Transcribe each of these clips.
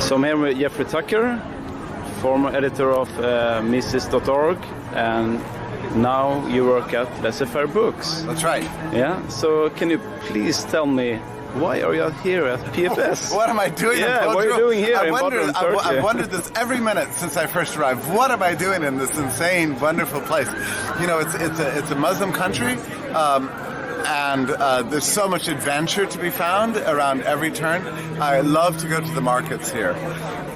So I'm here with Jeffrey Tucker, former editor of Mises.org, and now you work at Laissez-Faire Books. That's right. Yeah. So can you please tell me, why are you here at PFS? What am I doing? Yeah, what are you doing here in Bodrum, Turkey? I've wondered this every minute since I first arrived. What am I doing in this insane, wonderful place? You know, it's a Muslim country, and there's so much adventure to be found around every turn. I love to go to the markets here.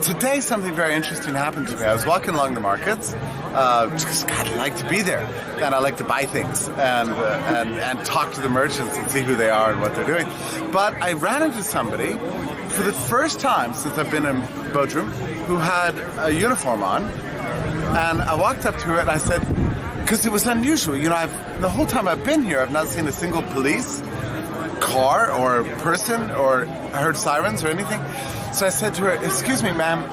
Today, something very interesting happened to me. I was walking along the markets, because God, I like to be there, and I like to buy things and talk to the merchants and see who they are and what they're doing. But I ran into somebody for the first time since I've been in Bodrum who had a uniform on, and I walked up to her and I said, because it was unusual, you know, the whole time I've been here, I've not seen a single police car or person or heard sirens or anything. So I said to her, "Excuse me, ma'am,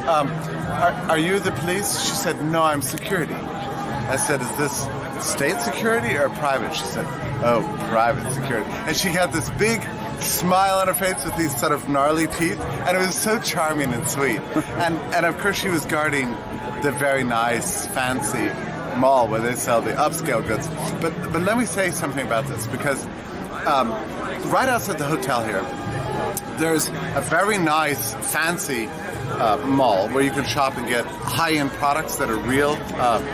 are you the police?" She said, "No, I'm security." I said, "Is this state security or private?" She said, "Oh, private security." And she had this big smile on her face with these sort of gnarly teeth, and it was so charming and sweet. And of course she was guarding the very nice, fancy mall where they sell the upscale goods. But let me say something about this, because right outside the hotel here, there's a very nice, fancy mall where you can shop and get high-end products that are real.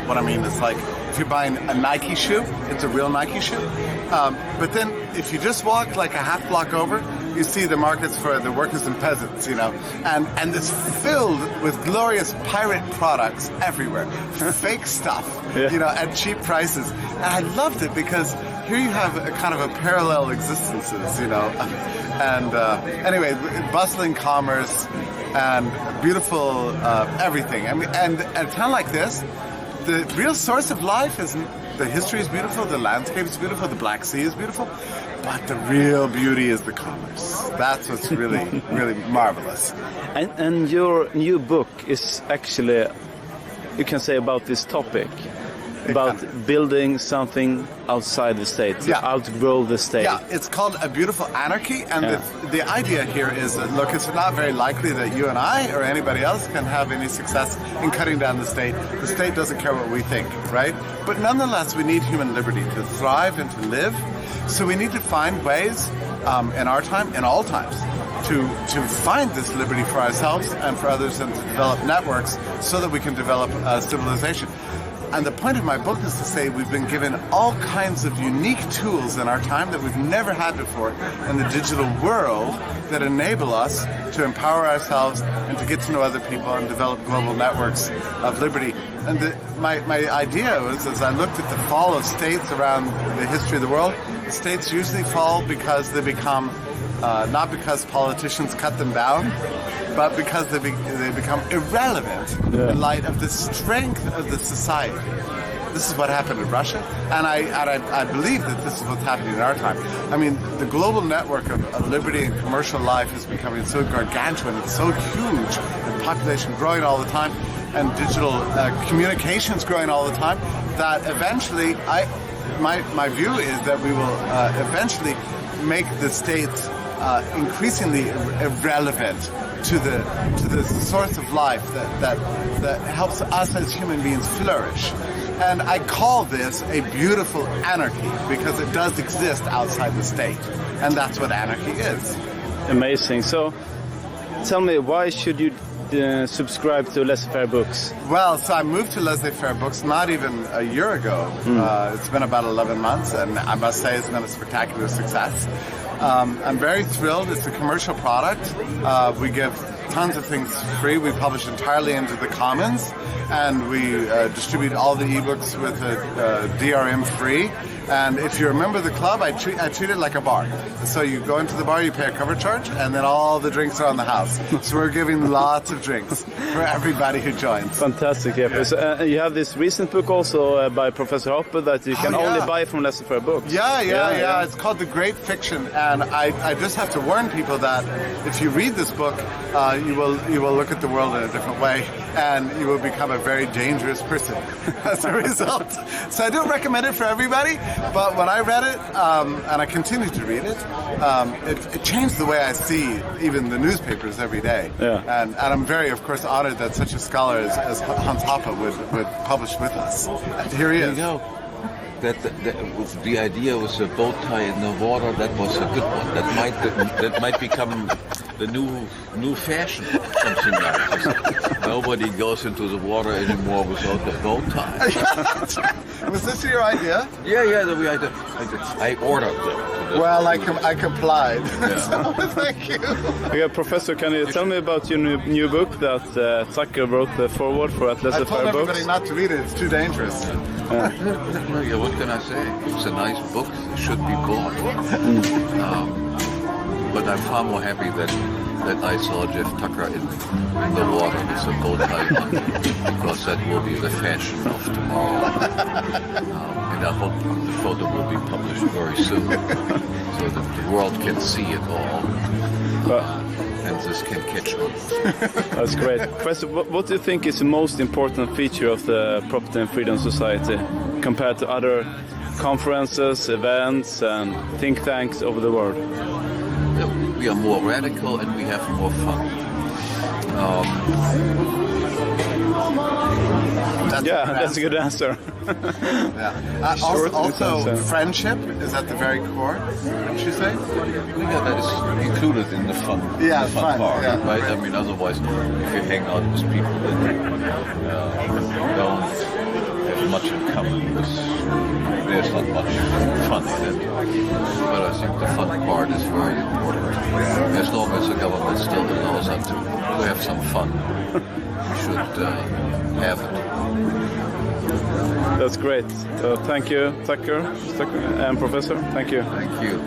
What I mean is, like, if you're buying a Nike shoe, it's a real Nike shoe. But then if you just walk like a half block over, you see the markets for the workers and peasants, you know, and it's filled with glorious pirate products everywhere, fake stuff, yeah, you know, at cheap prices. And I loved it because here you have a kind of a parallel existences, you know, and anyway, bustling commerce and beautiful everything. I mean, and a town like this, the real source of life isn't. The history is beautiful, the landscape is beautiful, the Black Sea is beautiful, but the real beauty is the commerce. That's what's really, really marvelous. And your new book is actually, you can say, about this topic, about building something outside the state, to outgrow the state. Yeah, it's called A Beautiful Anarchy, and the idea here is that, look, it's not very likely that you and I or anybody else can have any success in cutting down the state. The state doesn't care what we think, right? But nonetheless, we need human liberty to thrive and to live, so we need to find ways in our time, in all times, to find this liberty for ourselves and for others, and to develop networks so that we can develop civilization. And the point of my book is to say we've been given all kinds of unique tools in our time that we've never had before in the digital world that enable us to empower ourselves and to get to know other people and develop global networks of liberty. And my idea was, as I looked at the fall of states around the history of the world, states usually fall because they become, not because politicians cut them down, but because they become irrelevant in light of the strength of the society. This is what happened in Russia, and I believe that this is what's happening in our time. I mean, the global network of liberty and commercial life is becoming so gargantuan, it's so huge, and population growing all the time, and digital communications growing all the time, that eventually, my view is that we will eventually make the states increasingly irrelevant to the source of life that helps us as human beings flourish. And I call this a beautiful anarchy because it does exist outside the state, and that's what anarchy is. Amazing. So tell me, why should you subscribe to Laissez-Faire Books? Well, so I moved to Laissez-Faire Books not even a year ago. It's been about 11 months, and I must say it's been a spectacular success. I'm very thrilled. It's a commercial product. We give tons of things free. We publish entirely into the Commons, and we distribute all the ebooks with a DRM free. And if you're a member of the club, I treat it like a bar. So you go into the bar, you pay a cover charge, and then all the drinks are on the house. So we're giving lots of drinks for everybody who joins. Fantastic, yeah. So, you have this recent book also by Professor Hoppe that you can only buy from Laissez-Faire Books. Yeah. It's called The Great Fiction, and I just have to warn people that if you read this book, you will look at the world in a different way, and you will become a very dangerous person as a result. So I don't recommend it for everybody. But when I read it, and I continue to read it, it changed the way I see even the newspapers every day. Yeah. And I'm very, of course, honored that such a scholar as Hans Hoppe would publish with us. Here he is. You know, the idea was a bow tie in the water. That was a good one. That might become the new fashion, something like this. Nobody goes into the water anymore without the bow tie. Was this your idea? Yeah. I ordered them. Well, I complied. Yeah. So, thank you. Okay, Professor, can you tell me about your new book that Tucker wrote the foreword for Atlas I the told Fire everybody Books? not to read it. It's too dangerous. Yeah, what can I say? It's a nice book. It should be bought. But I'm far more happy that I saw Jeff Tucker in the water with a bow tie on, because that will be the fashion of tomorrow. And I hope the photo will be published very soon, so that the world can see it all. And this can catch on. That's great. Professor, what do you think is the most important feature of the Property and Freedom Society compared to other conferences, events, and think tanks over the world? We are more radical and we have more fun. That's a good answer. Yeah. Short Also, answer. friendship is at the very core, wouldn't you say? Yeah, that is included in the fun, Yeah, the fun fun, part, yeah. right? I mean, otherwise, if you hang out with people that don't have much in common, there's not much fun in it. But I think the fun part is very important. As long as the government still allows us to have some fun, we should have it. That's great. Thank you, Tucker and Professor. Thank you. Thank you.